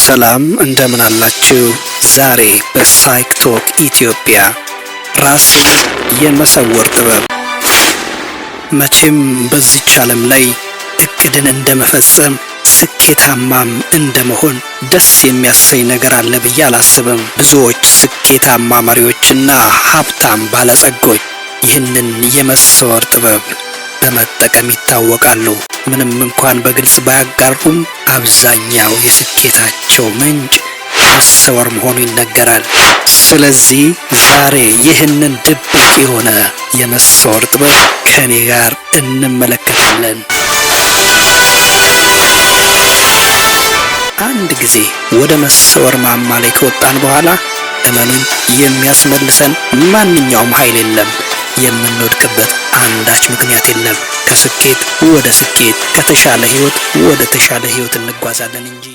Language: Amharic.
ሰላም እንደምን አላችሁ? ዛሬ በሳይክ ቶክ ኢትዮጵያ ራስን የመሰወር ጥበብ። መቼም በዚች ዓለም ላይ እቅድን እንደመፈጸም ስኬታማም እንደመሆን ደስ የሚያሰኝ ነገር አለ ብዬ አላስብም። ብዙዎች ስኬታማ መሪዎችና ሀብታም ባለጸጎች ይህንን የመሰወር ጥበብ በመጠቀም ይታወቃሉ። ምንም እንኳን በግልጽ ባያጋሩም አብዛኛው የስኬታቸው ምንጭ መሰወር መሆኑ ይነገራል። ስለዚህ ዛሬ ይህንን ድብቅ የሆነ የመሰወር ጥበብ ከኔ ጋር እንመለከታለን። አንድ ጊዜ ወደ መሰወር ማማ ላይ ከወጣን በኋላ እመኑን የሚያስመልሰን ማንኛውም ኃይል የለም። የምንወድቅበት አንዳች ምክንያት የለም። ከስኬት ወደ ስኬት፣ ከተሻለ ህይወት ወደ ተሻለ ህይወት እንጓዛለን እንጂ